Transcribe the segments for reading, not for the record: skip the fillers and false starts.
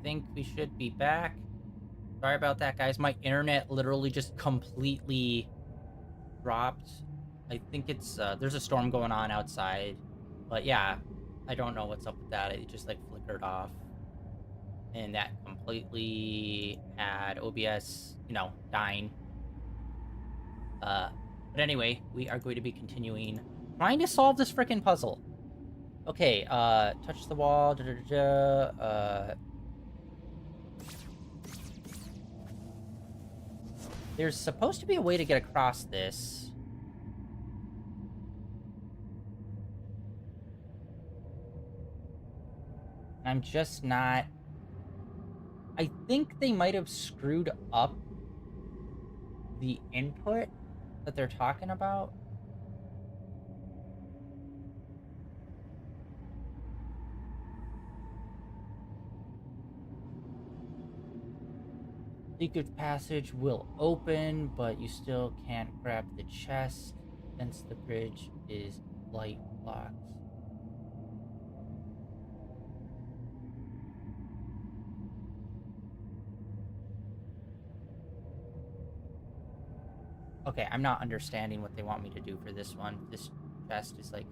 think we should be back. Sorry about that, guys. My internet literally just completely dropped. I think it's there's a storm going on outside. But yeah, I don't know what's up with that. It just like flickered off. And that completely had OBS, dying. Uh but anyway, we are going to be continuing trying to solve this freaking puzzle. Okay, touch the wall. Da, da, da, da, there's supposed to be a way to get across this. I'm just not... I think they might have screwed up the input that they're talking about. Secret passage will open, but you still can't grab the chest since the bridge is light locked. Okay, I'm not understanding what they want me to do for this one. This chest is like...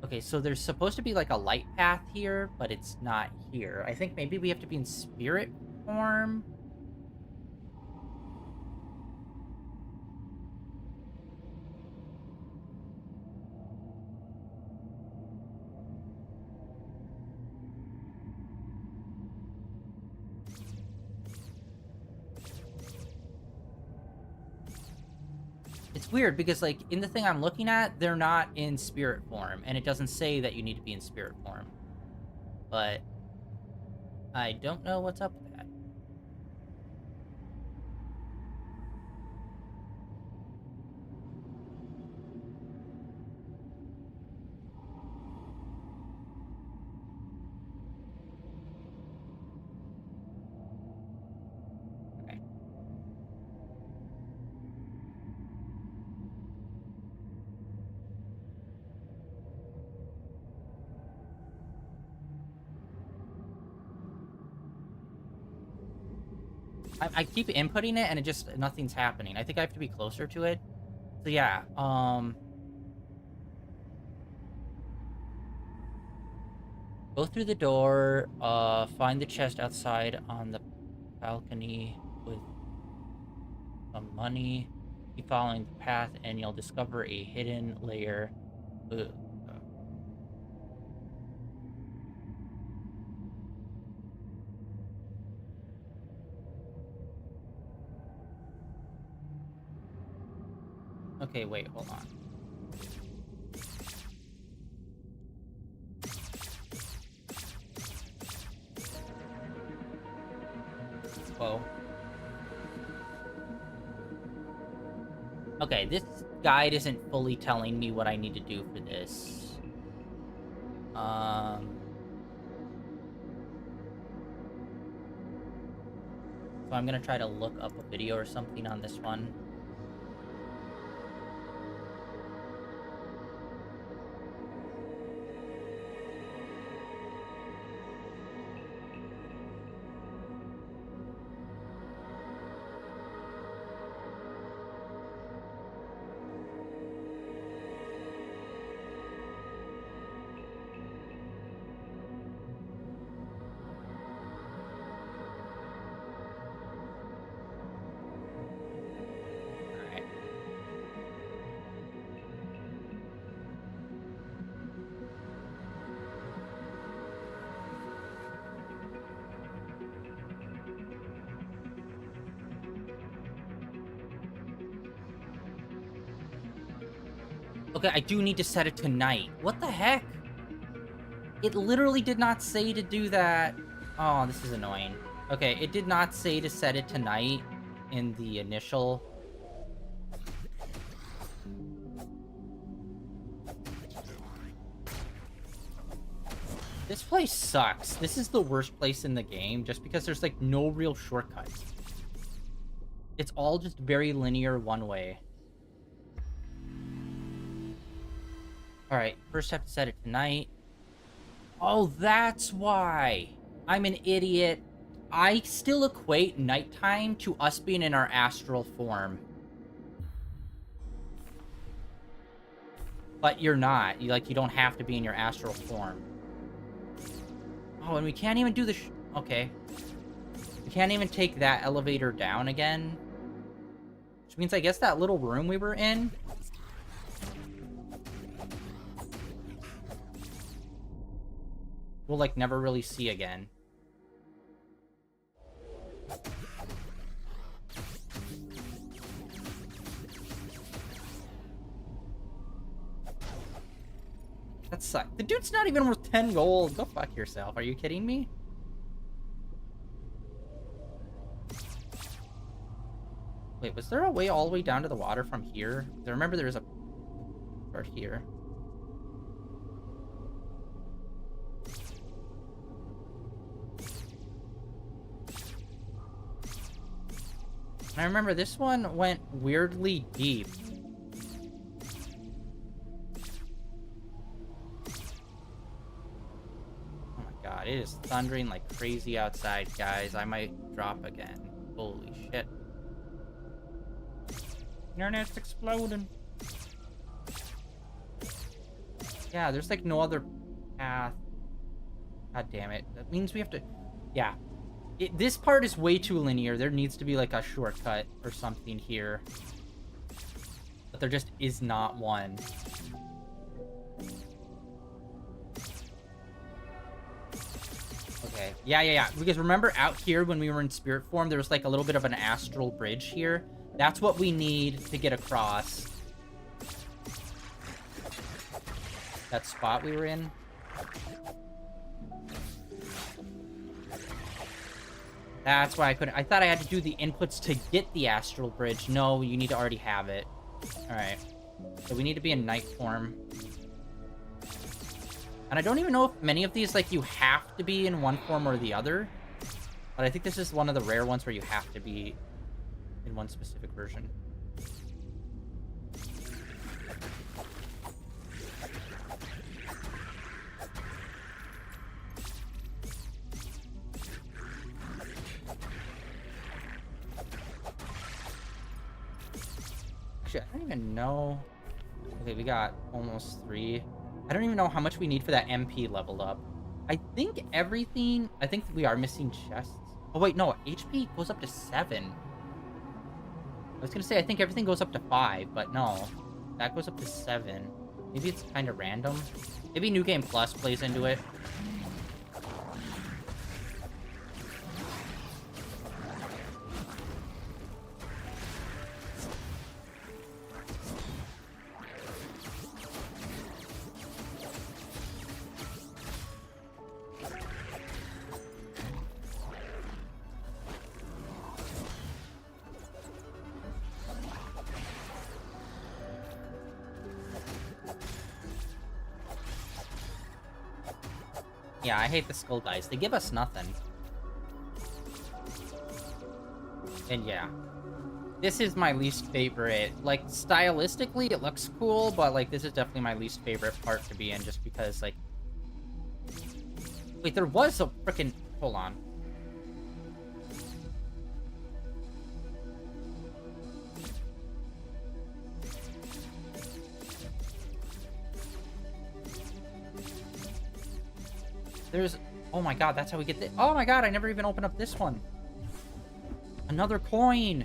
Okay, so there's supposed to be like a light path here, but it's not here. I think maybe we have to be in spirit form. It's weird because, like, in the thing I'm looking at, they're not in spirit form, and it doesn't say that you need to be in spirit form. But I don't know what's up with that. Okay. I keep inputting it, and it just... nothing's happening. I think I have to be closer to it. So, yeah, go through the door, find the chest outside on the balcony with some money. Keep following the path, and you'll discover a hidden layer. Ugh. Okay, wait, hold on. Whoa. Okay, this guide isn't fully telling me what I need to do for this. So I'm gonna try to look up a video or something on this one. Okay, I do need to set it to night. What the heck? It literally did not say to do that. Oh, this is annoying. Okay, it did not say to set it to night in the initial. This place sucks. This is the worst place in the game just because there's like no real shortcuts. It's all just very linear one way. All right, first have to set it tonight. Oh, that's why. I'm an idiot. I still equate nighttime to us being in our astral form. But you're not. You don't have to be in your astral form. Oh, and we can't even do the okay. We can't even take that elevator down again. Which means I guess that little room we were in, we'll, like, never really see again. That sucks. The dude's not even worth 10 gold. Go fuck yourself. Are you kidding me? Wait, was there a way all the way down to the water from here? I remember there was a part here. I remember this one went weirdly deep. Oh my god, it is thundering like crazy outside, guys. I might drop again. Holy shit. Internet's exploding. Yeah, there's like no other path. God damn it. That means we have to... Yeah. This part is way too linear. There needs to be like a shortcut or something here. But there just is not one. Okay. Yeah. Because remember out here when we were in spirit form, there was like a little bit of an astral bridge here. That's what we need to get across that spot we were in. That's why I couldn't. I thought I had to do the inputs to get the astral bridge. No, you need to already have it. Alright. So we need to be in night form. And I don't even know if many of these, like, you have to be in one form or the other. But I think this is one of the rare ones where you have to be in one specific version. Actually, I don't even know. Okay, we got almost 3. I don't even know how much we need for that MP leveled up. I think everything... I think we are missing chests. Oh, wait, no. HP goes up to 7. I was gonna say, I think everything goes up to 5, but no. That goes up to 7. Maybe it's kind of random. Maybe New Game Plus plays into it. Yeah, I hate the skull dice. They give us nothing. And yeah. This is my least favorite. Like, stylistically, it looks cool, but, like, this is definitely my least favorite part to be in, just because, like... Wait, there was a frickin'... Hold on. There's... Oh my god, that's how we get the... Oh my god, I never even opened up this one. Another coin.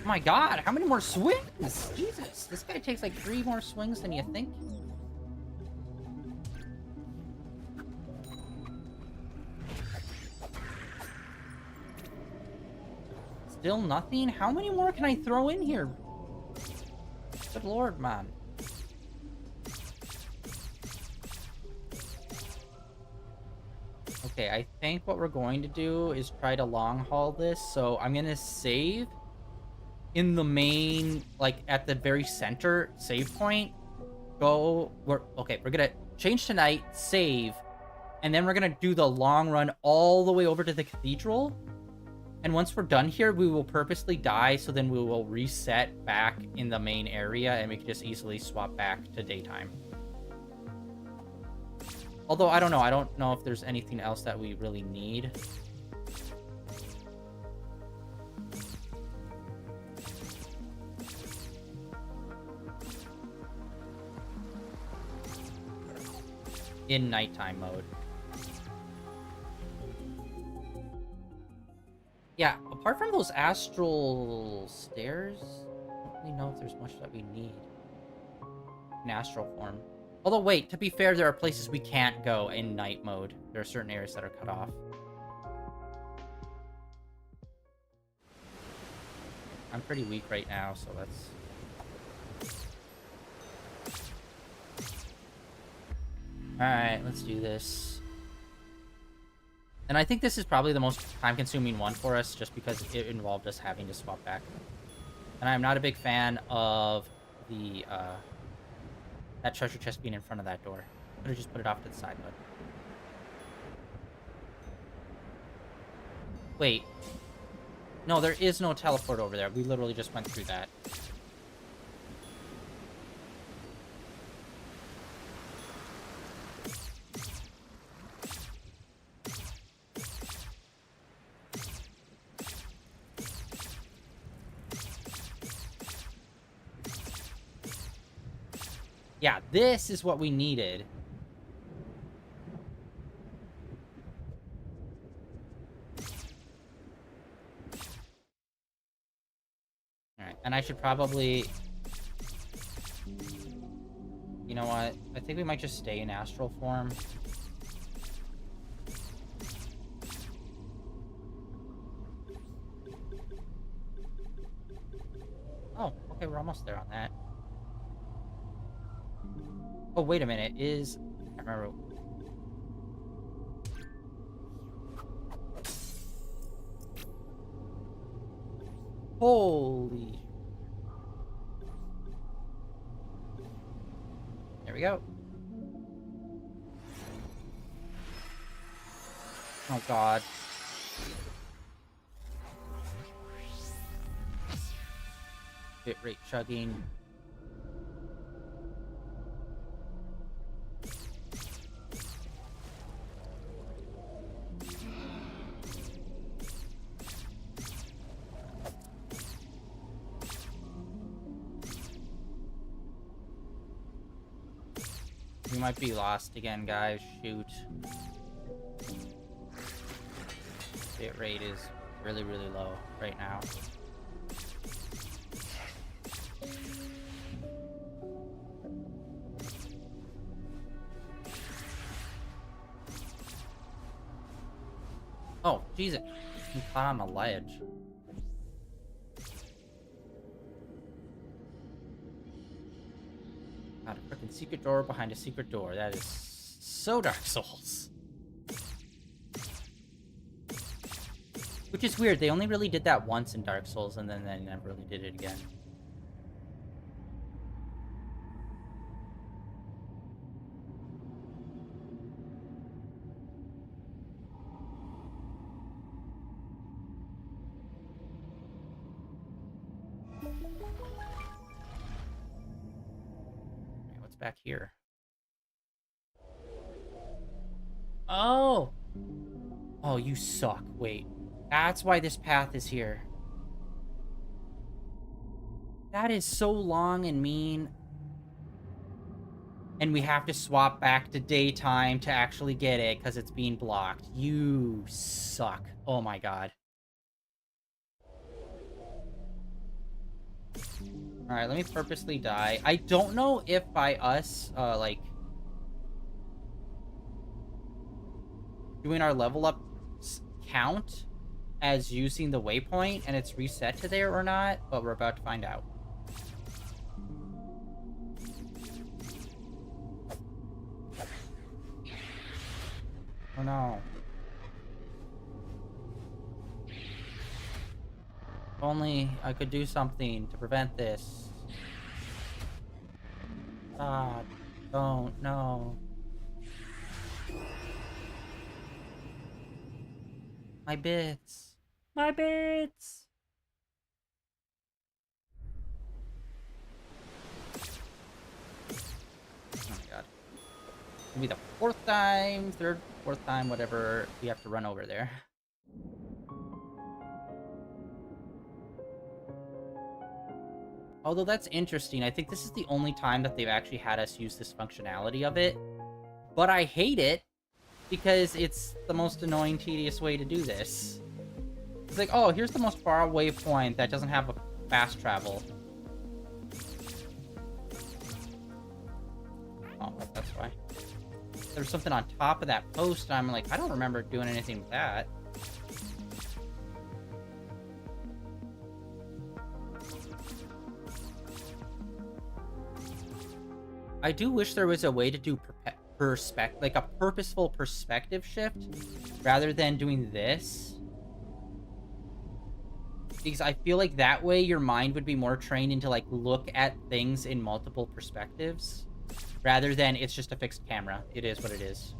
Oh my god, how many more swings? Jesus, this guy takes like 3 more swings than you think. Still nothing? How many more can I throw in here? Good lord, man. Okay, I think what we're going to do is try to long haul this. So I'm gonna save in the main, like at the very center save point. We're gonna change tonight, save, and then we're gonna do the long run all the way over to the cathedral. And once we're done here, we will purposely die, so then we will reset back in the main area, and we can just easily swap back to daytime. Although, I don't know. I don't know if there's anything else that we really need. In nighttime mode. Yeah, apart from those astral stairs, I don't really know if there's much that we need in astral form. Although, wait, to be fair, there are places we can't go in night mode. There are certain areas that are cut off. I'm pretty weak right now, so let's... Alright, let's do this. And I think this is probably the most time-consuming one for us, just because it involved us having to swap back. And I'm not a big fan of the, that treasure chest being in front of that door. Could have just put it off to the side, but... Wait. No, there is no teleport over there. We literally just went through that. Yeah, this is what we needed. Alright, and I should probably... You know what? I think we might just stay in astral form. Oh, okay, we're almost there on that. Oh, wait a minute. I can't remember. Holy. There we go. Oh, God. Bit rate chugging. We might be lost again, guys. Shoot. Bit rate is really, really low right now. Oh, Jesus. I'm caught on a ledge. Got a freaking secret door behind a secret door. That is so Dark Souls. Which is weird. They only really did that once in Dark Souls, and then they never really did it again. What's back here? Oh! Oh, you suck. Wait. That's why this path is here. That is so long and mean. And we have to swap back to daytime to actually get it because it's being blocked. You suck. Oh my god. Alright, let me purposely die. I don't know if by us, like... doing our level up count as using the waypoint and it's reset to there or not, but we're about to find out. Oh no. Only I could do something to prevent this. God, don't, no. My bits. My bits! Oh my god. Maybe the fourth time, third, fourth time, whatever, we have to run over there. Although that's interesting, I think this is the only time that they've actually had us use this functionality of it. But I hate it, because it's the most annoying, tedious way to do this. It's like, oh, here's the most far away point that doesn't have a fast travel. Oh, that's why. There's something on top of that post, and I'm like, I don't remember doing anything with that. I do wish there was a way to do like a purposeful perspective shift rather than doing this. Because I feel like that way your mind would be more trained into like look at things in multiple perspectives rather than it's just a fixed camera. It is what it is.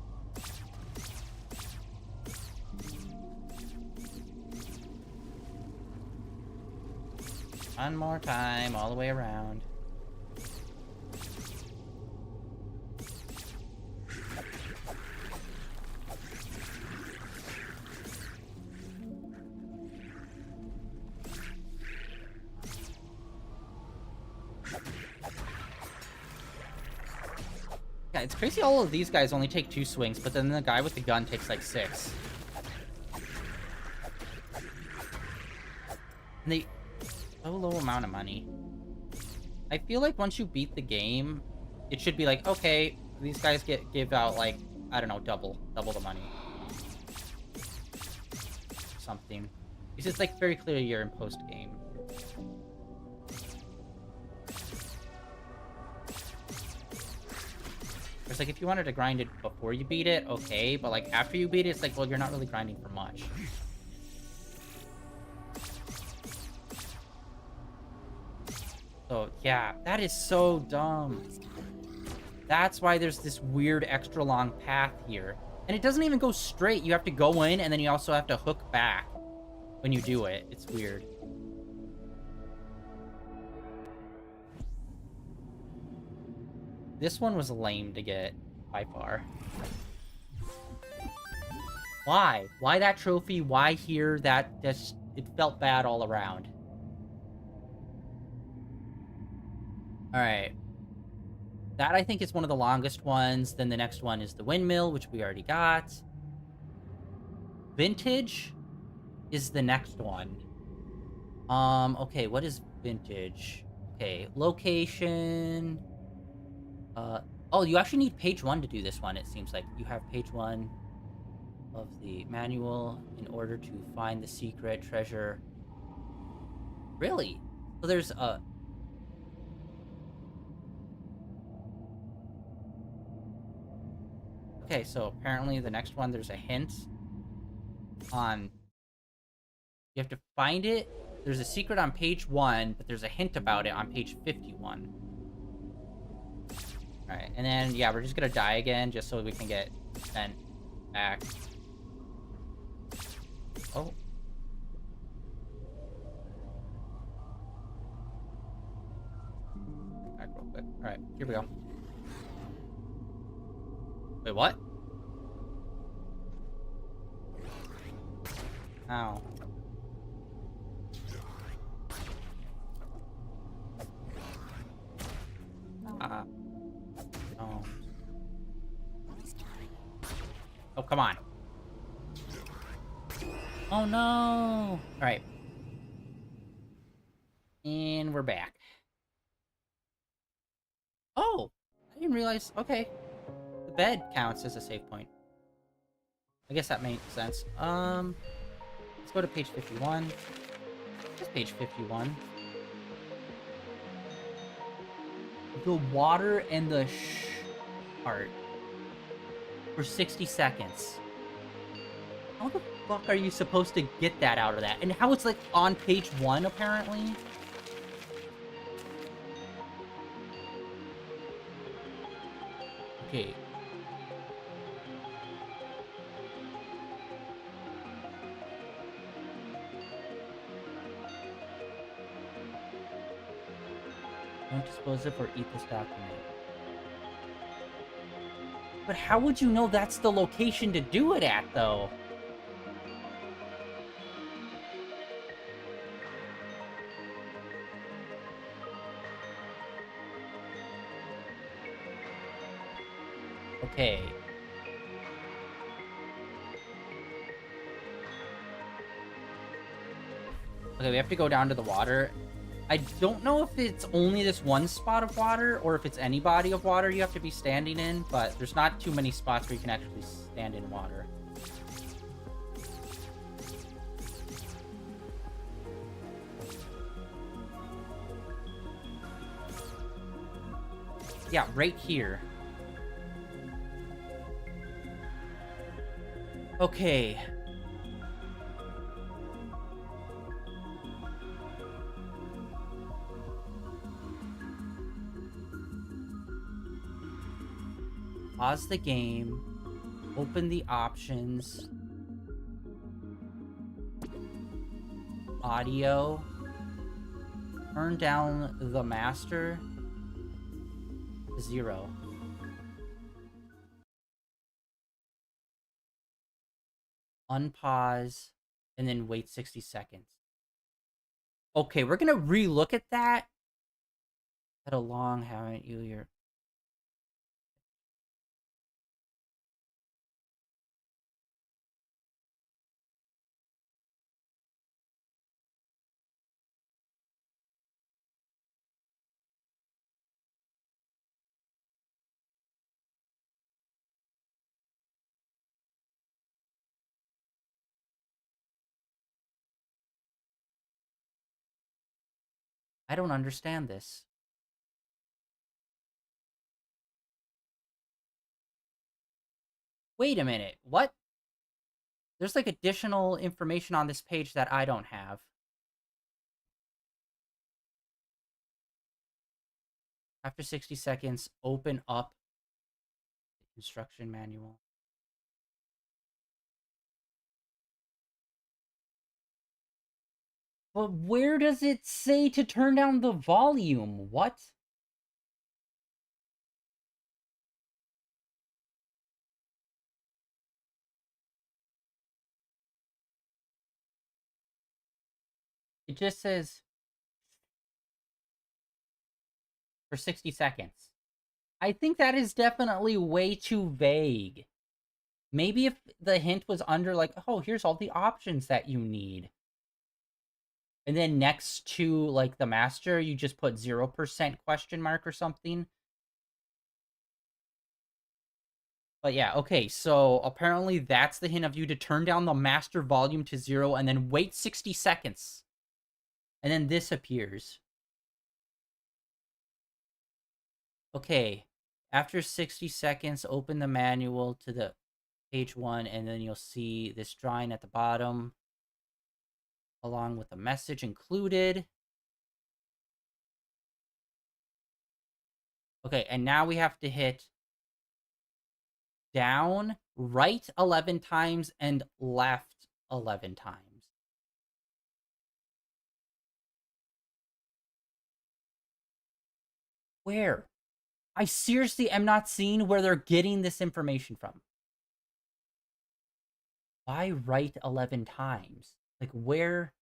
One more time all the way around. Yeah, it's crazy all of these guys only take 2 swings, but then the guy with the gun takes like 6. And they... so low amount of money. I feel like once you beat the game, it should be like, okay, these guys give out like, I don't know, double the money. Something. Because it's like very clear you're in post-game. It's like, if you wanted to grind it before you beat it, okay, but like after you beat it, it's like, well, you're not really grinding for much. So, yeah, that is so dumb. That's why there's this weird extra long path here. And it doesn't even go straight. You have to go in, and then you also have to hook back when you do it. It's weird. This one was lame to get, by far. Why? Why that trophy? Why here? That just... it felt bad all around. Alright. That, I think, is one of the longest ones. Then the next one is the windmill, which we already got. Vintage is the next one. Okay, what is vintage? Okay, location... oh, you actually need page 1 to do this one, it seems like. You have page 1 of the manual in order to find the secret treasure. Really? So there's a... okay, so apparently the next one, there's a hint on... you have to find it. There's a secret on page 1, but there's a hint about it on page 51. Alright, and then, yeah, we're just gonna die again, just so we can get sent back. Oh. Back real quick. Alright, here we go. Wait, what? Ow. Oh. Oh, come on. Oh, no. Alright. And we're back. Oh! I didn't realize... okay. The bed counts as a save point. I guess that makes sense. Let's go to page 51. Where's page 51? The water and the part for 60 seconds. How the fuck are you supposed to get that out of that? And how it's like on page 1 apparently? Okay. Don't dispose of or eat this document. But how would you know that's the location to do it at, though? Okay. Okay, we have to go down to the water. I don't know if it's only this one spot of water or if it's any body of water you have to be standing in, but there's not too many spots where you can actually stand in water. Yeah, right here. Okay. Pause the game. Open the options. Audio. Turn down the master to 0. Unpause. And then wait 60 seconds. Okay, we're gonna re-look at that. Had a long, haven't you? You're... I don't understand this. Wait a minute. What? There's like additional information on this page that I don't have. After 60 seconds, open up the instruction manual. But where does it say to turn down the volume? What? It just says for 60 seconds. I think that is definitely way too vague. Maybe if the hint was under like, oh, here's all the options that you need. And then next to like the master, you just put 0% question mark or something. But yeah, okay, so apparently that's the hint of you to turn down the master volume to 0 and then wait 60 seconds. And then this appears. Okay, after 60 seconds, open the manual to the page 1, and then you'll see this drawing at the bottom, along with a message included. Okay, and now we have to hit down, right 11 times, and left 11 times. Where? I seriously am not seeing where they're getting this information from. Why right 11 times? Like, where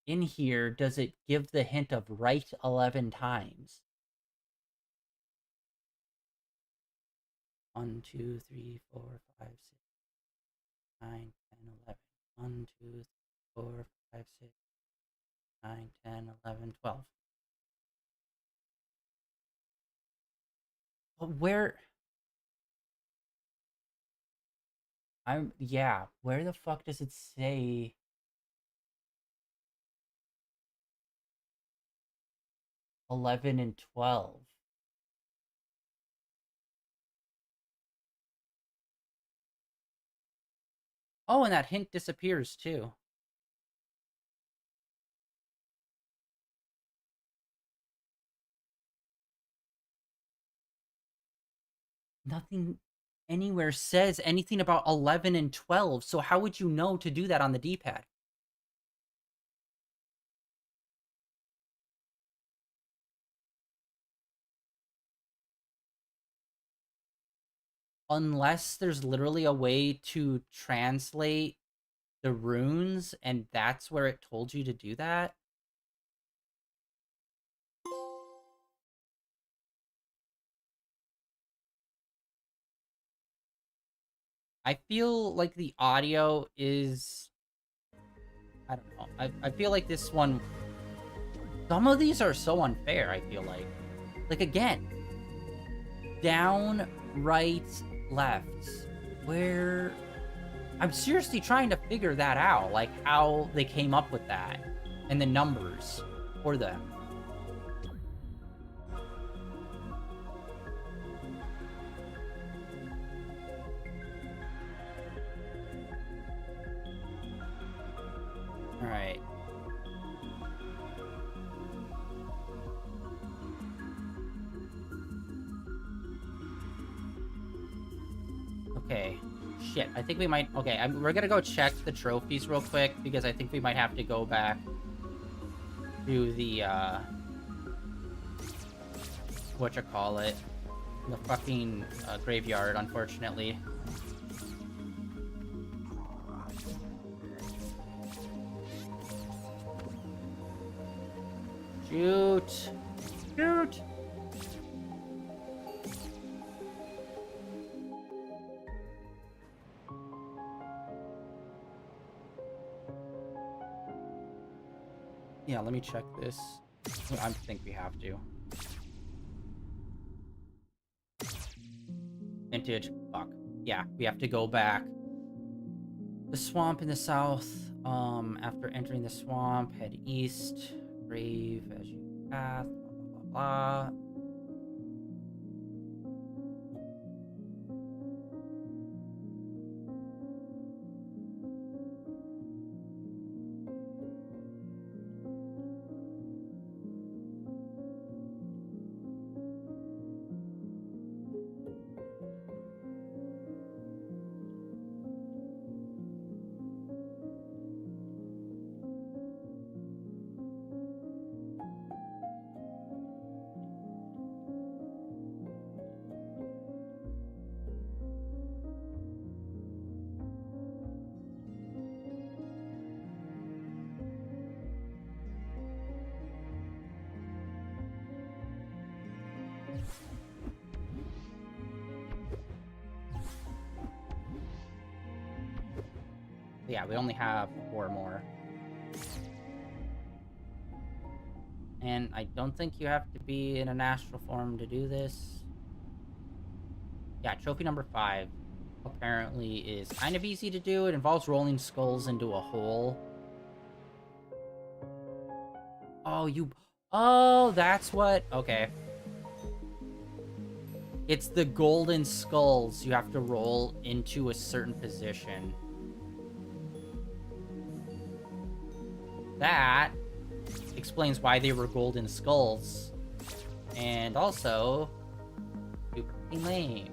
in here does it give the hint of right 11 times? 1, 2, 3, 4, 5, 6, 9, 10, 11. 1, 2, 3, 4, 5, 6, 9, 10, 11, 12. But where... yeah, where the fuck does it say 11 and 12? Oh, and that hint disappears, too. Nothing anywhere says anything about 11 and 12, so how would you know to do that on the D-pad? Unless there's literally a way to translate the runes, and that's where it told you to do that. I feel like the audio is... I don't know. I feel like this one... Some of these are so unfair, I feel like. Like, again. Down, right, left. Where... I'm seriously trying to figure that out. Like, how they came up with that. And the numbers for them. Alright. Okay. Shit, I think we might... Okay, we're gonna go check the trophies real quick, because I think we might have to go back to the, whatchamacallit? The fucking graveyard, unfortunately. Shoot! Shoot! Yeah, let me check this. I think we have to. Vintage. Fuck. Yeah, we have to go back. The swamp in the south. After entering the swamp, head east. Grave as you path. Blah, blah, blah, blah. Yeah, we only have 4 more. And I don't think you have to be in an astral form to do this. Yeah, trophy number 5 apparently is kind of easy to do. It involves rolling skulls into a hole. Oh, Oh, that's what... Okay. It's the golden skulls you have to roll into a certain position. That explains why they were golden skulls. And also, stupidly lame.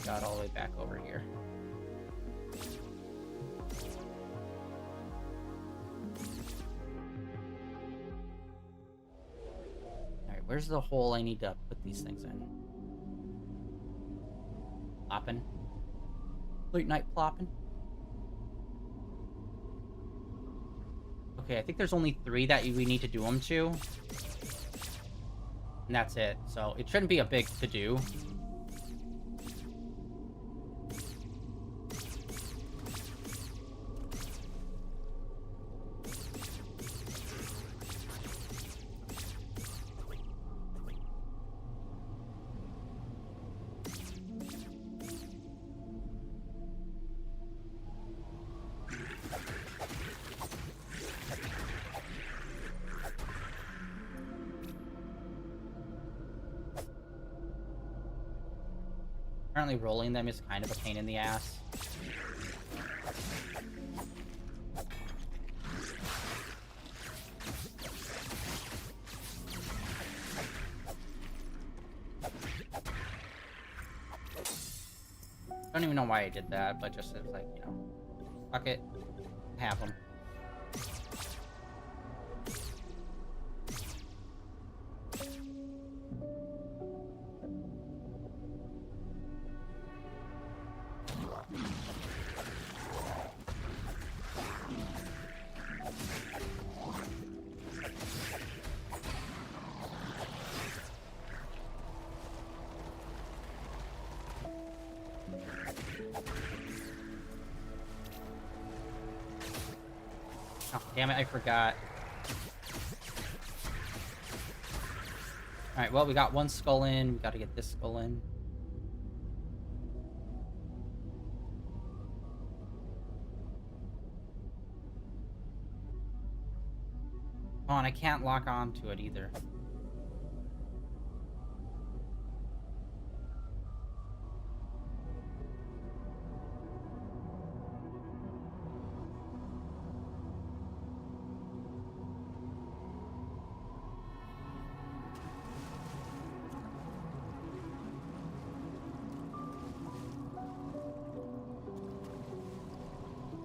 Got all the way back over here. Alright, where's the hole I need to put these things in? Plopping. Late night plopping. Okay, I think there's only 3 that we need to do them to. And that's it. So it shouldn't be a big to-do. Apparently rolling them is kind of a pain in the ass. I don't even know why I did that, but just it's like, you know, fuck it, have them. Oh, damn it, I forgot. Alright, well, we got one skull in. We gotta get this skull in. Oh, and I can't lock on to it either.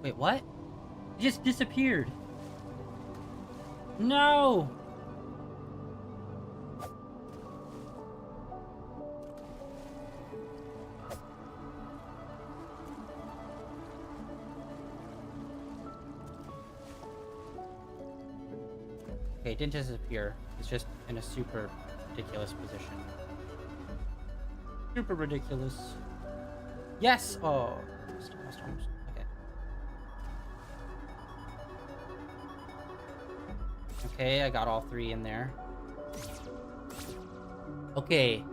Wait, what? It just disappeared. No! Okay, it didn't disappear. It's just in a super ridiculous position. Super ridiculous. Yes! Oh. Okay. Okay, I got all three in there. Okay.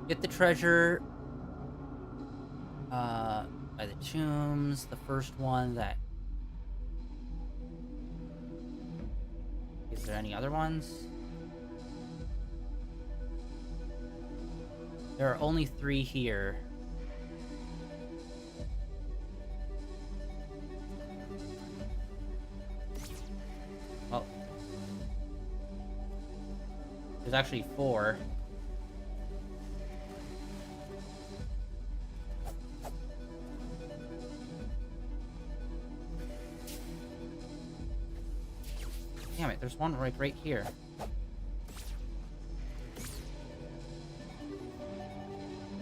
Get the treasure. By the tombs. The first one that... Is there any other ones? There are only 3 here. Well, there's actually 4. Damn it, there's one right here.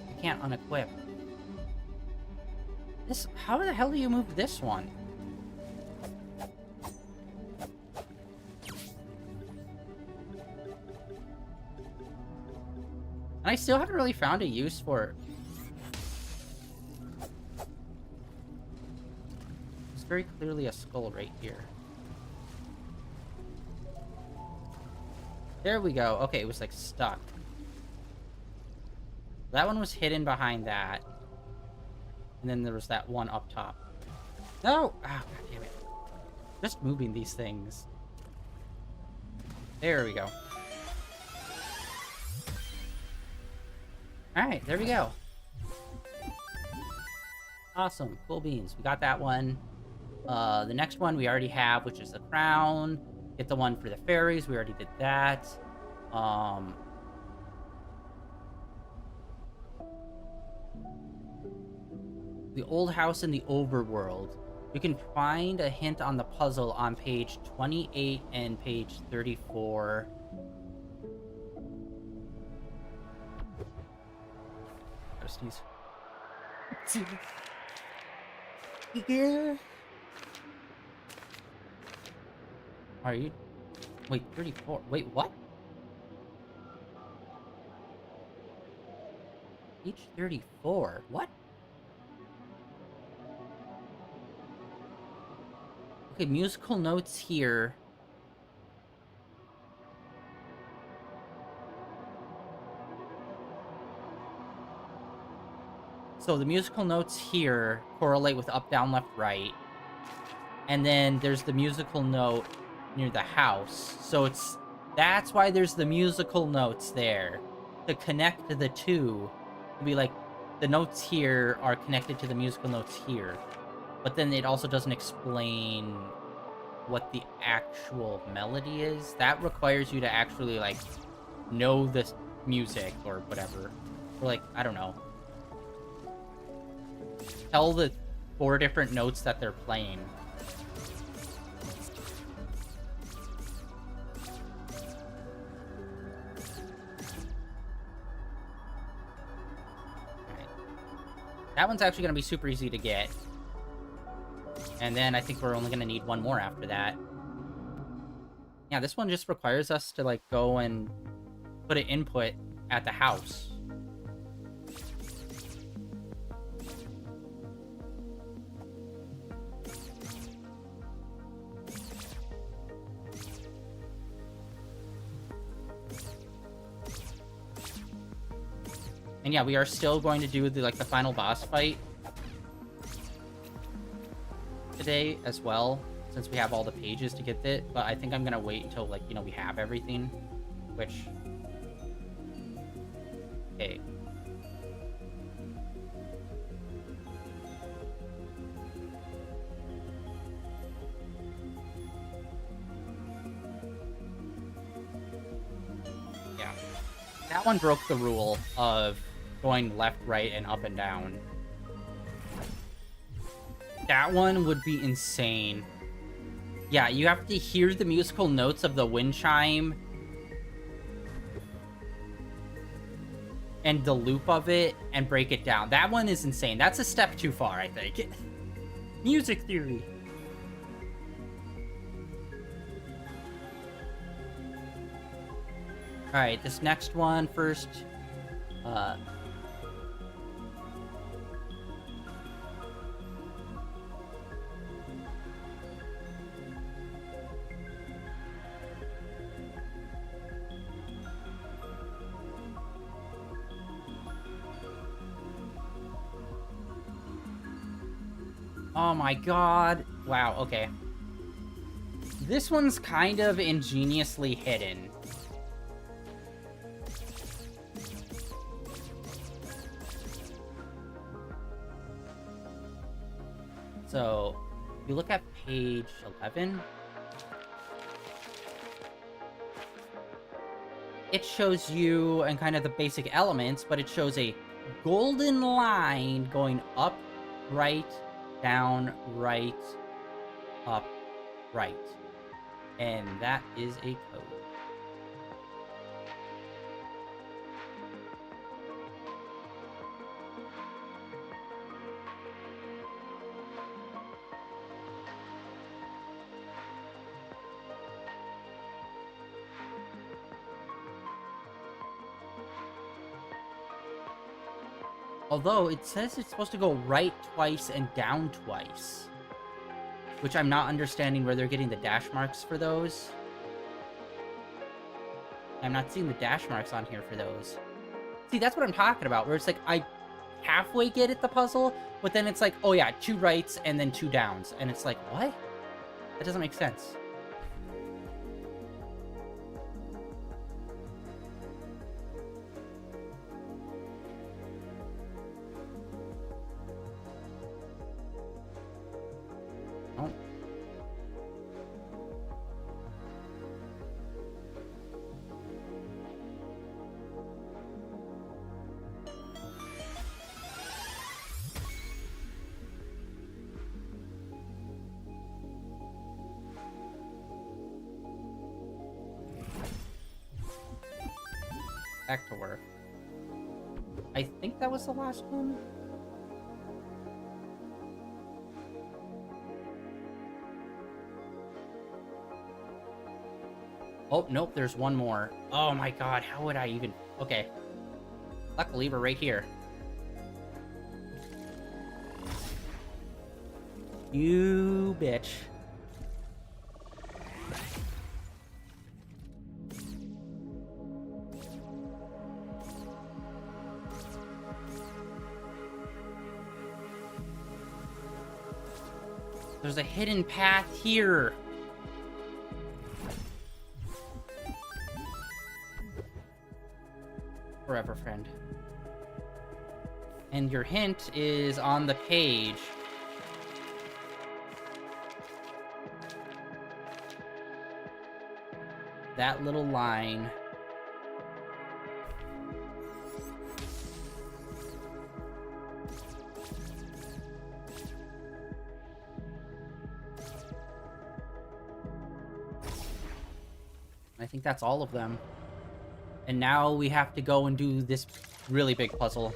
I can't unequip. This, how the hell do you move this one? And I still haven't really found a use for it. There's very clearly a skull right here. There we go. Okay, it was like stuck. That one was hidden behind that. And then there was that one up top. No! Ah, God damn it. Just moving these things. There we go. Alright, there we go. Awesome. Cool beans. We got that one. The next one we already have, which is the crown. Get the one for the fairies. We already did that. The old house in the overworld. You can find a hint on the puzzle on page 28 and page 34. Gotta sneeze. Yeah. Are you? Wait, 34. Wait, what? Page 34. What? Okay, musical notes here. So the musical notes here correlate with up, down, left, right. And then there's the musical note near the house. So that's why there's the musical notes there. To connect the two. To be like, the notes here are connected to the musical notes here, but then it also doesn't explain what the actual melody is. That requires you to actually, like, know the music or whatever. Or, like, I don't know. Tell the 4 different notes that they're playing. Alright. That one's actually going to be super easy to get. And then I think we're only going to need one more after that. Yeah, this one just requires us to, like, go and put an input at the house. And yeah, we are still going to do the final boss fight today as well, since we have all the pages to get it. But I think I'm gonna wait until, like, we have everything, which... Okay. Yeah. That one broke the rule of going left, right, and up and down. That one would be insane. Yeah, you have to hear the musical notes of the wind chime and the loop of it and break it down. That one is insane. That's a step too far, I think. Music theory. Alright, this next one first. Oh my god. Wow, okay. This one's kind of ingeniously hidden. So, if you look at page 11, it shows you and kind of the basic elements, but it shows a golden line going up, right, down, right, up, right. And that is a code. Although, it says it's supposed to go right twice and down twice. Which I'm not understanding where they're getting the dash marks for those. I'm not seeing the dash marks on here for those. See, that's what I'm talking about, where it's like, I halfway get it, the puzzle, but then it's like, oh yeah, 2 rights and then 2 downs. And it's like, what? That doesn't make sense. Oh. Back to work. I think that was the last one. Oh, nope, there's one more. Oh my god, how would I even... Okay. Luckily, we're right here. You bitch. There's a hidden path here. Forever, friend. And your hint is on the page. That little line. I think that's all of them. And now we have to go and do this really big puzzle.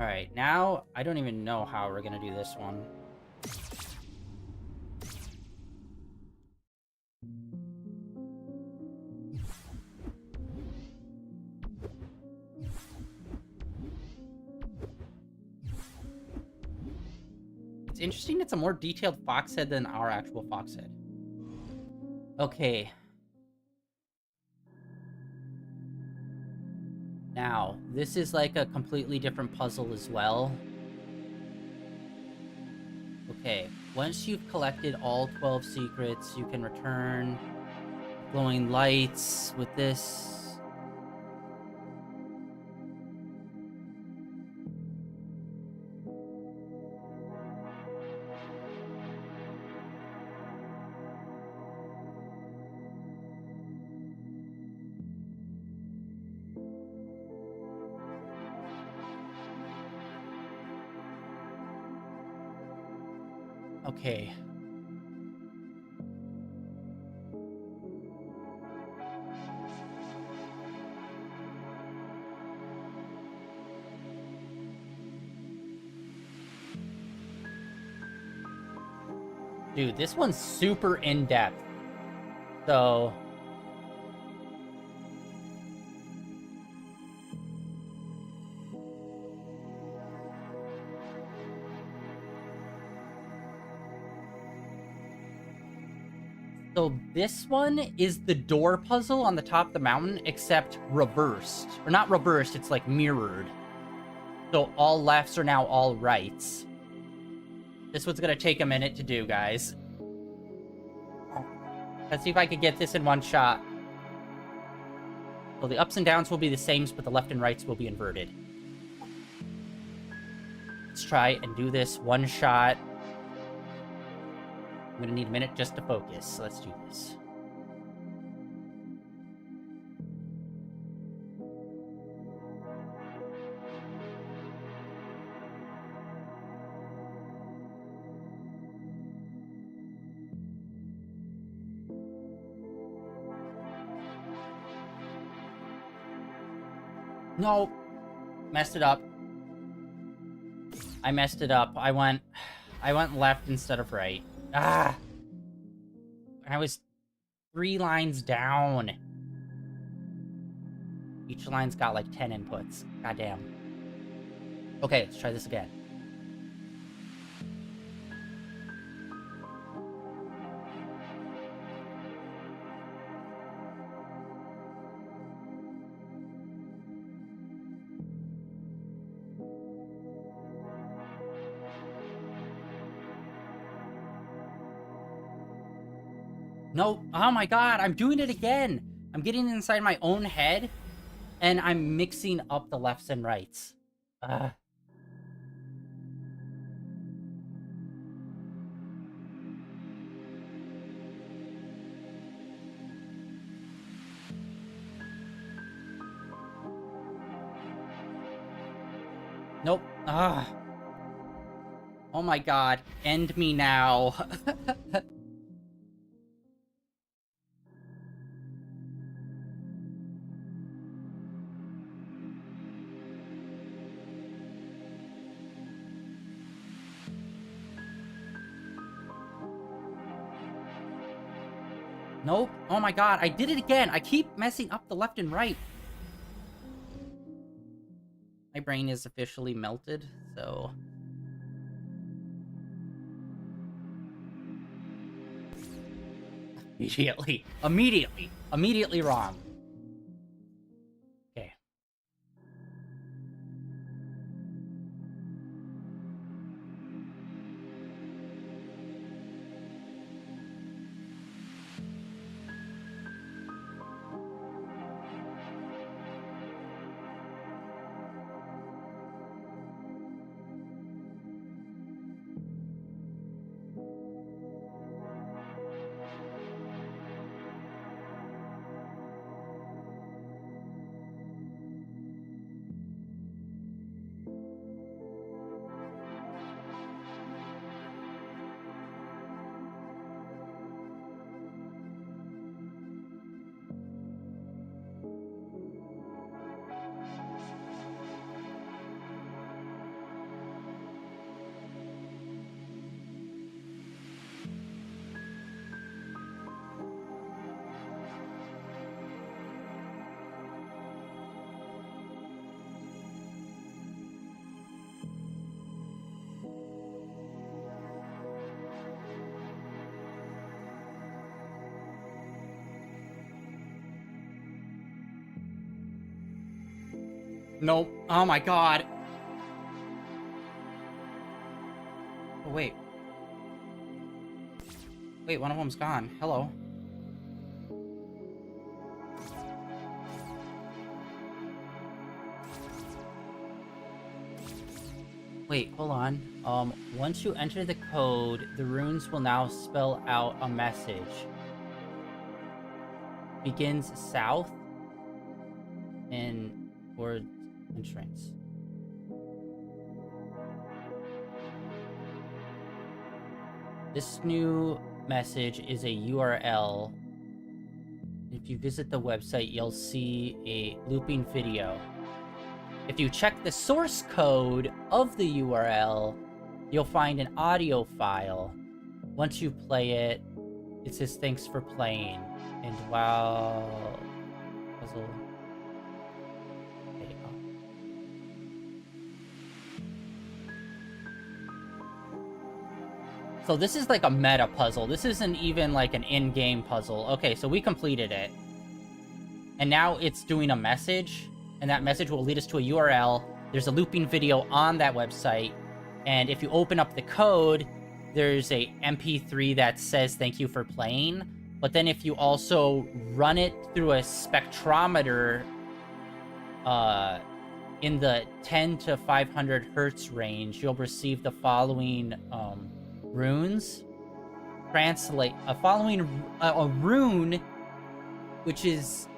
Alright, now I don't even know how we're gonna do this one. It's interesting it's a more detailed fox head than our actual fox head. Okay. Now, this is like a completely different puzzle as well. Okay, once you've collected all 12 secrets, you can return glowing lights with this. Okay. Dude, this one's super in-depth. So... So this one is the door puzzle on the top of the mountain, except reversed. Or not reversed, it's like mirrored. So all lefts are now all rights. This one's gonna take a minute to do, guys. Let's see if I can get this in one shot. So the ups and downs will be the same, but the left and rights will be inverted. Let's try and do this one shot. I'm gonna need a minute just to focus, so let's do this. No! Messed it up. I messed it up. I went left instead of right. Ah! I was 3 lines down. Each line's got like 10 inputs. Goddamn. Okay, let's try this again. No, oh my god, I'm doing it again! I'm getting inside my own head, and I'm mixing up the lefts and rights. Nope. Oh my god, end me now. Nope. Oh my god, I did it again. I keep messing up the left and right. My brain is officially melted, so... Immediately wrong. Okay. Nope. Oh my god. Oh, wait. Wait, one of them's gone. Hello. Wait, hold on. Once you enter the code, the runes will now spell out a message. Begins south and towards entrance. This new message is a URL. If you visit the website, you'll see a looping video. If you check the source code of the URL, you'll find an audio file. Once you play it, it says thanks for playing. And wow, puzzle. Okay, So this is like a meta puzzle. This isn't even like an in-game puzzle. Okay, so we completed it. And now it's doing a message, and that message will lead us to a URL. There's a looping video on that website, and if you open up the code, there's a MP3 that says thank you for playing. But then if you also run it through a spectrometer in the 10 to 500 hertz range, you'll receive the following runes. Translate a rune, which is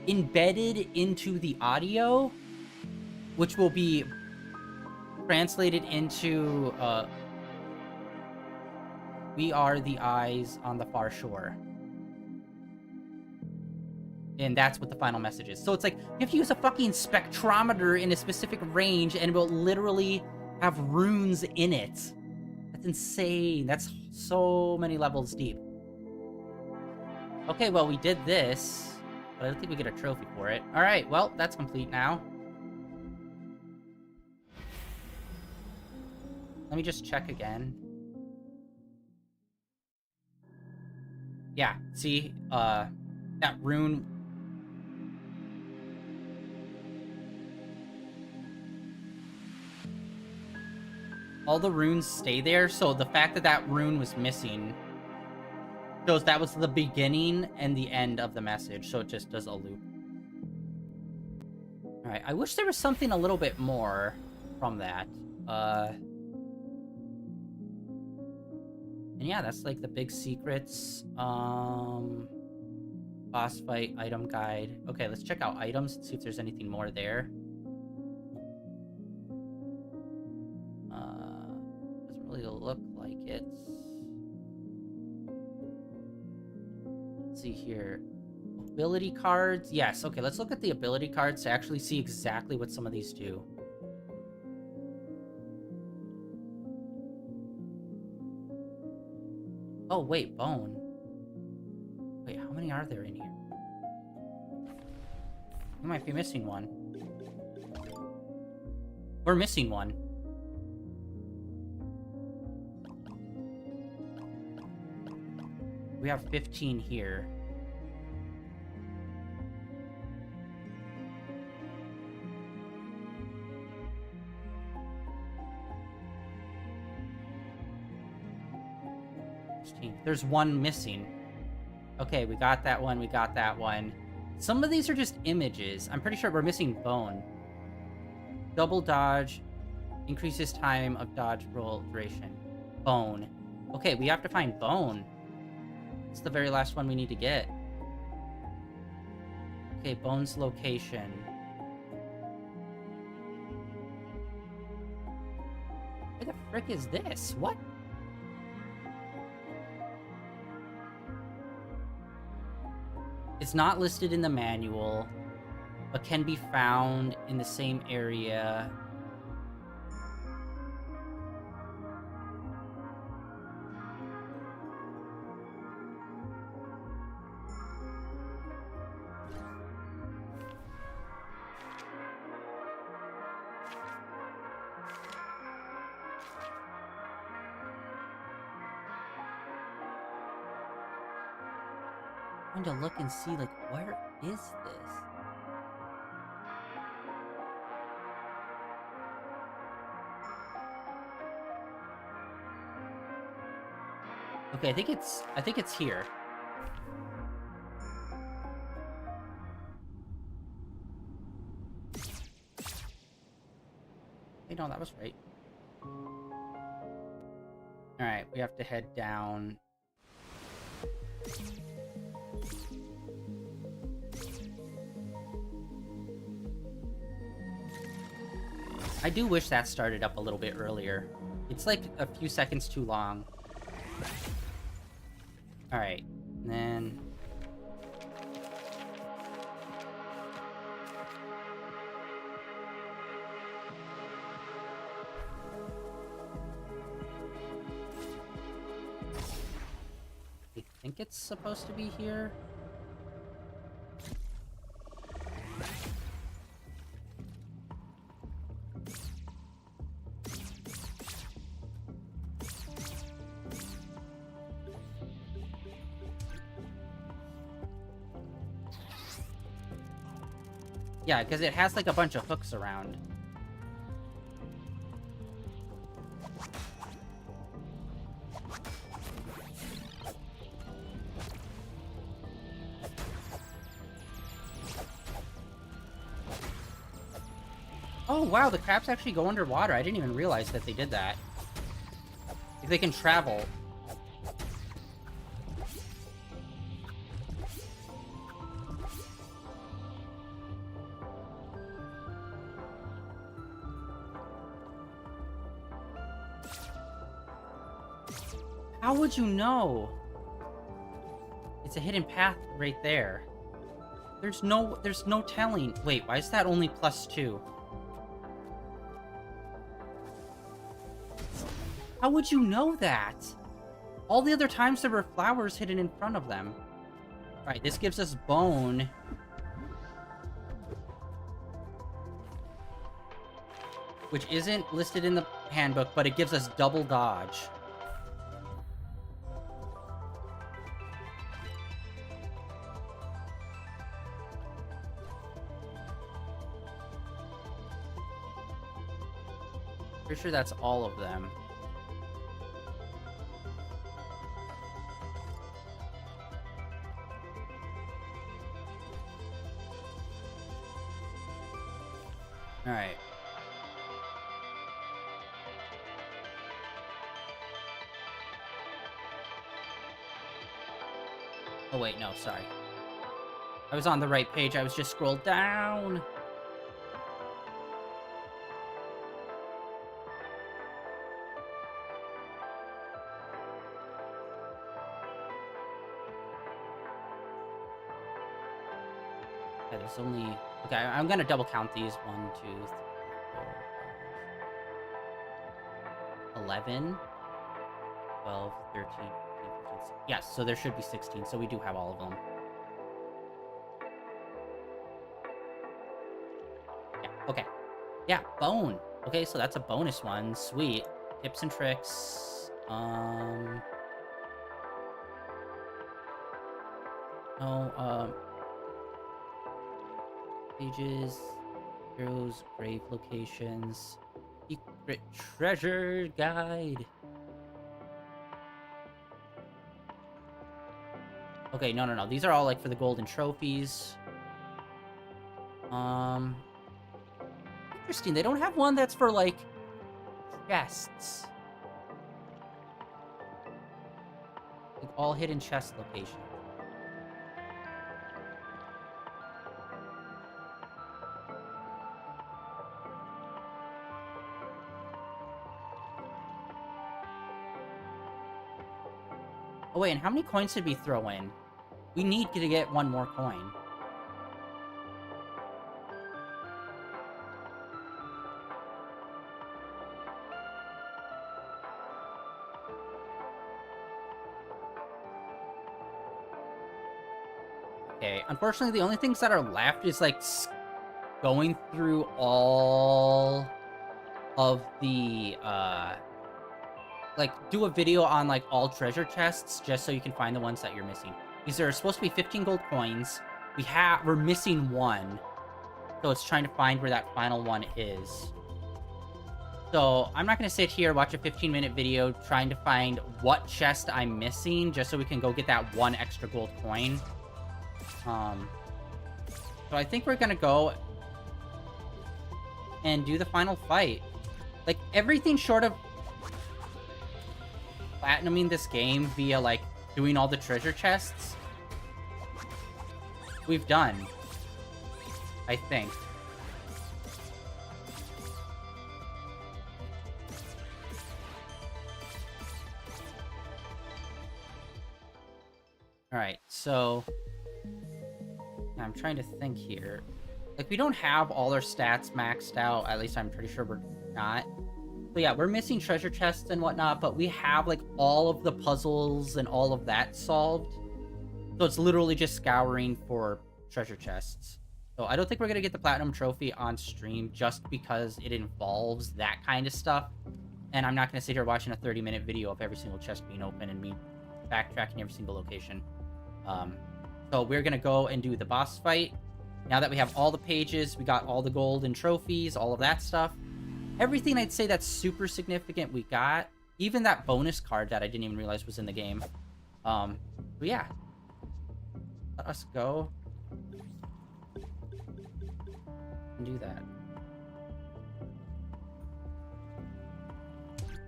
embedded into the audio, which will be translated into we are the eyes on the far shore. And that's what the final message is. So it's like, you have to use a fucking spectrometer in a specific range, and it will literally have runes in it. That's insane. That's so many levels deep. Okay, well, we did this, but I don't think we get a trophy for it. Alright, well, that's complete now. Let me just check again. Yeah, see? That rune... all the runes stay there, so the fact that that rune was missing shows that was the beginning and the end of the message, so it just does a loop. Alright, I wish there was something a little bit more from that. And yeah, that's like the big secrets. Boss fight, item guide. Okay, let's check out items and see if there's anything more there. Doesn't really look like it. Let's see here. Ability cards. Yes, okay, let's look at the ability cards to actually see exactly what some of these do. Oh, wait, bone. Wait, how many are there in here? We might be missing one. We're missing one. We have 15 here. There's one missing. Okay, we got that one, we got that one. Some of these are just images. I'm pretty sure we're missing bone. Double dodge increases time of dodge roll duration. Bone. Okay, we have to find bone. It's the very last one we need to get. Okay, bone's location. Where the frick is this? What? It's not listed in the manual, but can be found in the same area. To look and see, like, where is this? Okay, I think it's here. Hey, no, that was right. Alright, we have to head down. I do wish that started up a little bit earlier. It's like a few seconds too long. Alright, and then... I think it's supposed to be here. Yeah, because it has like a bunch of hooks around. Oh, wow, the crabs actually go underwater. I didn't even realize that they did that. If they can travel. How would you know? It's a hidden path right there. There's no telling. Wait, why is that only +2? How would you know that? All the other times there were flowers hidden in front of them. Alright, this gives us bone. Which isn't listed in the handbook, but it gives us double dodge. Pretty sure that's all of them. Alright. Oh wait, no, sorry. I was on the right page, I was just scrolled down! Okay, there's only... Okay, I'm gonna double count these. 1, 2, 3, 4, 5... 11... 12, 13, 14, 15, 16. Yes, so there should be 16, so we do have all of them. Yeah, okay. Yeah, bone! Okay, so that's a bonus one. Sweet. Tips and tricks. Pages, heroes, grave locations, secret treasure guide. Okay, no. These are all, like, for the golden trophies. Interesting. They don't have one that's for, like, chests. Like, all hidden chest locations. Oh, wait, and how many coins did we throw in? We need to get one more coin. Okay, unfortunately, the only things that are left is, like, going through all of the, like, do a video on, like, all treasure chests, just so you can find the ones that you're missing. Because there are supposed to be 15 gold coins. We're missing one. So it's trying to find where that final one is. So I'm not going to sit here, watch a 15-minute video trying to find what chest I'm missing just so we can go get that one extra gold coin. So I think we're going to go and do the final fight. Like, everything short of platinuming this game via, like, doing all the treasure chests, we've done. I think. Alright, so I'm trying to think here. Like, we don't have all our stats maxed out. At least I'm pretty sure we're not. So yeah, we're missing treasure chests and whatnot, but we have, like, all of the puzzles and all of that solved. So it's literally just scouring for treasure chests. So I don't think we're going to get the platinum trophy on stream just because it involves that kind of stuff. And I'm not going to sit here watching a 30-minute video of every single chest being open and me backtracking every single location. So we're going to go and do the boss fight. Now that we have all the pages, we got all the gold and trophies, all of that stuff. Everything I'd say that's super significant we got. Even that bonus card that I didn't even realize was in the game. But yeah. Let us go and do that.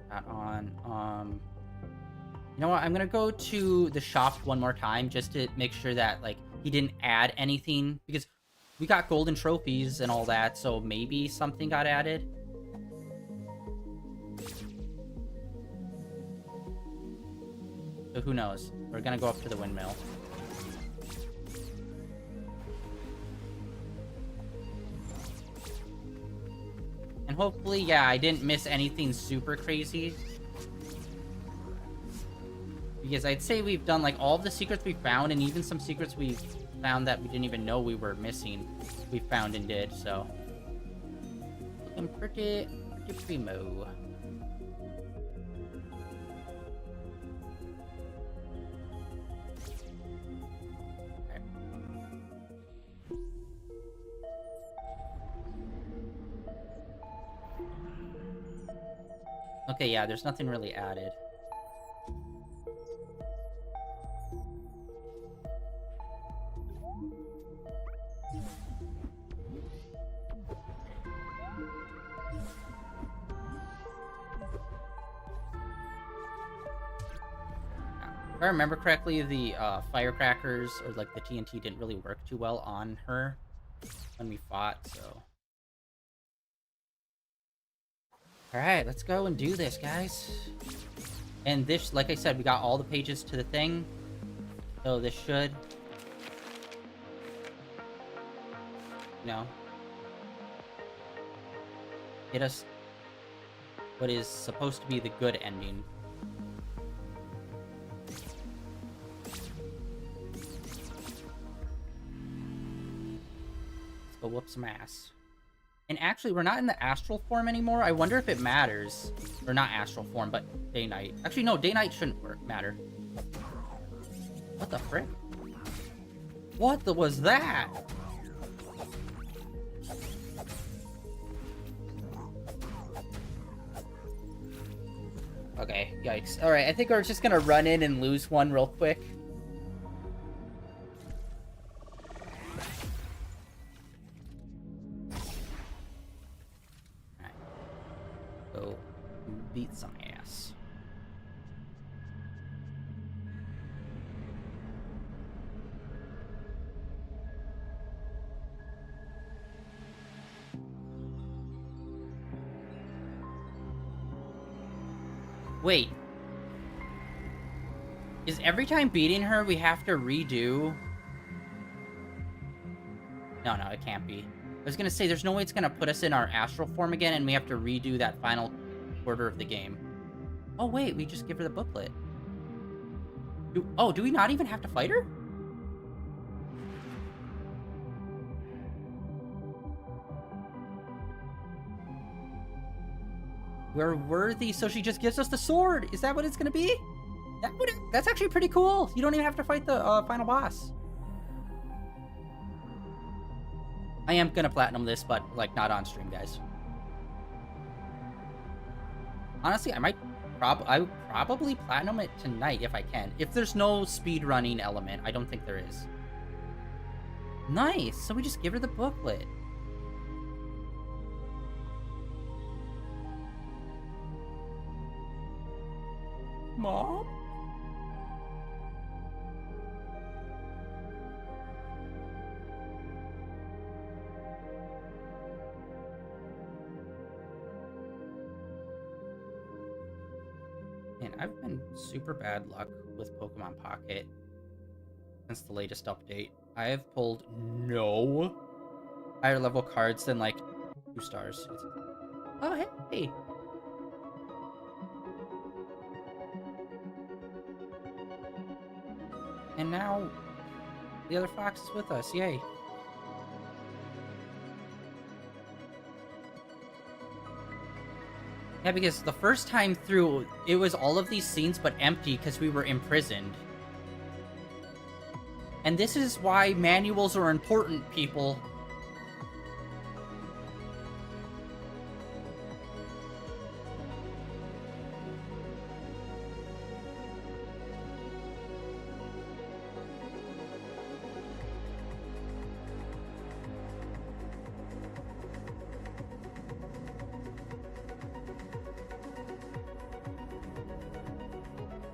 That on, you know what? I'm gonna go to the shop one more time just to make sure that, like, he didn't add anything, because we got golden trophies and all that, so maybe something got added. So who knows? We're gonna go up to the windmill. And hopefully, yeah, I didn't miss anything super crazy. Because I'd say we've done, like, all of the secrets we found, and even some secrets we found that we didn't even know we were missing, we found and did, so. Looking pretty primo. Okay, yeah, there's nothing really added. If I remember correctly, the firecrackers, or like the TNT, didn't really work too well on her when we fought, so. Alright, let's go and do this, guys. And this, like I said, we got all the pages to the thing. So this should, you know, get us what is supposed to be the good ending. Let's go whoop some ass. And actually, we're not in the astral form anymore. I wonder if it matters. Or not astral form, but day-night. Actually, no, day-night shouldn't matter. What the frick? What was that? Okay, yikes. Alright, I think we're just gonna run in and lose one real quick. Alright. Go beat some ass. Wait. Is every time beating her we have to redo? No, it can't be. I was gonna say, there's no way it's gonna put us in our astral form again and we have to redo that final quarter of the game. Oh wait, we just give her the booklet. Do we not even have to fight her? We're worthy, so she just gives us the sword. Is that what it's gonna be? That's actually pretty cool. You don't even have to fight the final boss. I am gonna platinum this, but, like, not on stream, guys. Honestly, I would probably platinum it tonight if I can. If there's no speed running element, I don't think there is. Nice. So we just give her the booklet. Mom? Man, I've been super bad luck with Pokemon Pocket since the latest update. I have pulled no higher level cards than like 2 stars. Oh, hey. And now the other fox is with us. Yay. Yeah, because the first time through, it was all of these scenes but empty because we were imprisoned. And this is why manuals are important, people.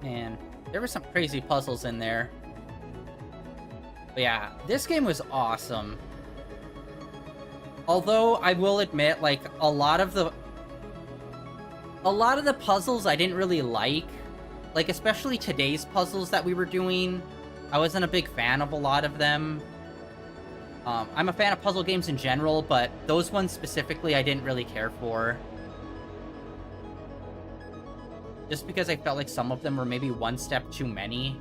Man, there were some crazy puzzles in there. But yeah, this game was awesome. Although I will admit, like, a lot of the puzzles I didn't really like. Like, especially today's puzzles that we were doing. I wasn't a big fan of a lot of them. I'm a fan of puzzle games in general, but those ones specifically I didn't really care for. Just because I felt like some of them were maybe one step too many.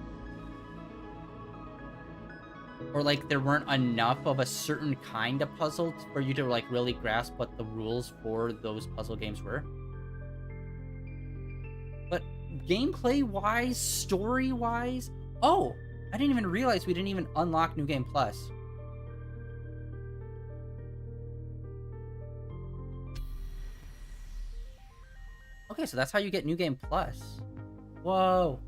Or like there weren't enough of a certain kind of puzzle for you to like really grasp what the rules for those puzzle games were. But gameplay-wise, story-wise... Oh! I didn't even realize we didn't even unlock New Game Plus. Okay, so that's how you get New Game Plus. Whoa.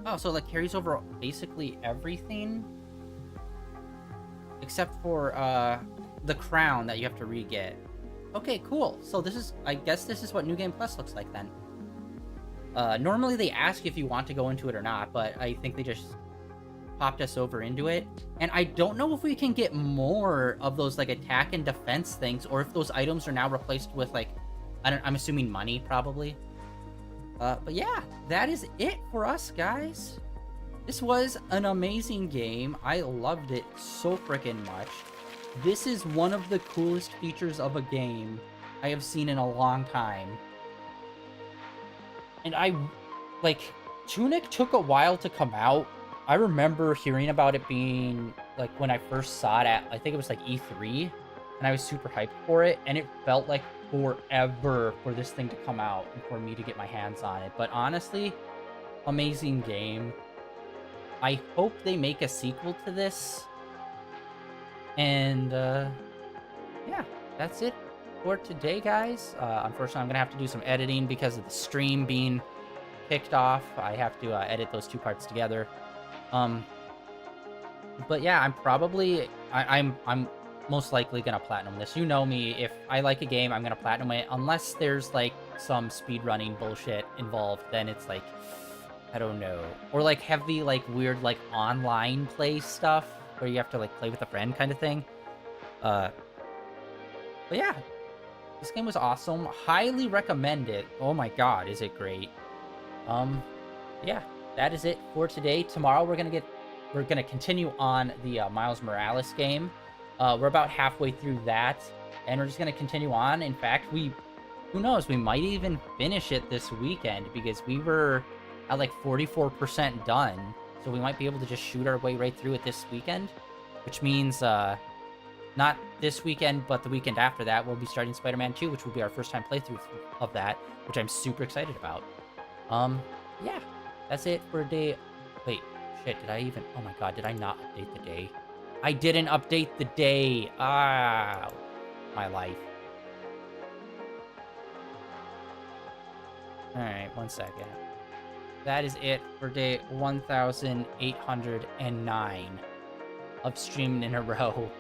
Oh, so like carries over basically everything? Except for the crown that you have to re-get. Okay, cool. So this is, I guess this is what New Game Plus looks like then. Normally they ask if you want to go into it or not, but I think they just popped us over into it. And I don't know if we can get more of those like attack and defense things, or if those items are now replaced with like, I'm assuming money probably. But yeah, that is it for us, guys. This was an amazing game. I loved it so freaking much. This is one of the coolest features of a game I have seen in a long time. And Tunic took a while to come out. I remember hearing about it being, like, when I first saw it at, I think it was like E3, and I was super hyped for it, and it felt like forever for this thing to come out and for me to get my hands on it. But honestly, amazing game. I hope they make a sequel to this. And, yeah, that's it for today, guys. Unfortunately, I'm going to have to do some editing because of the stream being kicked off. I have to edit those 2 parts together. But yeah, I'm most likely going to platinum this. You know me, if I like a game, I'm going to platinum it. Unless there's, like, some speedrunning bullshit involved, then it's like... I don't know. Or, like, heavy, like, weird, like, online play stuff where you have to, like, play with a friend kind of thing. But yeah. This game was awesome. Highly recommend it. Oh my god, is it great. Yeah. That is it for today. Tomorrow we're gonna continue on the Miles Morales game. We're about halfway through that. And we're just gonna continue on. In fact, who knows, we might even finish it this weekend because we were at like 44% done, so we might be able to just shoot our way right through it this weekend, which means not this weekend, but the weekend after that, we'll be starting Spider-Man 2, which will be our first time playthrough of that, which I'm super excited about. Yeah, that's it for day. Wait, shit, did I even? Oh my god, did I not update the day? I didn't update the day. Ah, my life. All right, 1 second. That is it for day 1,809 of streaming in a row.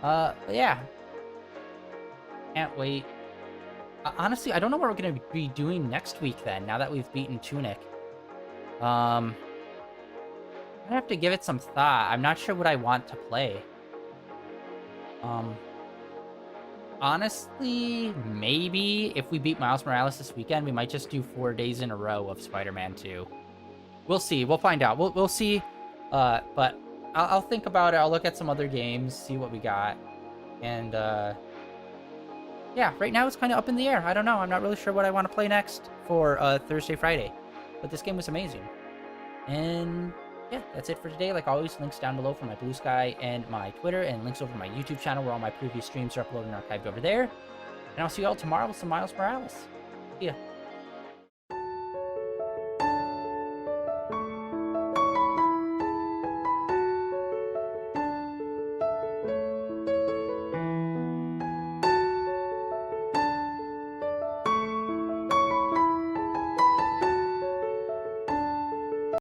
But yeah. Can't wait. Honestly, I don't know what we're gonna be doing next week then, now that we've beaten Tunic. I have to give it some thought. I'm not sure what I want to play. Honestly, maybe if we beat Miles Morales this weekend, we might just do 4 days in a row of Spider-Man 2. We'll see. We'll find out. We'll see. But I'll think about it. I'll look at some other games, see what we got. And, yeah, right now it's kind of up in the air. I don't know. I'm not really sure what I want to play next for Thursday, Friday. But this game was amazing. And yeah, that's it for today. Like always, links down below for my Blue Sky and my Twitter, and links over my YouTube channel where all my previous streams are uploaded and archived over there. And I'll see you all tomorrow with some Miles Morales. See ya.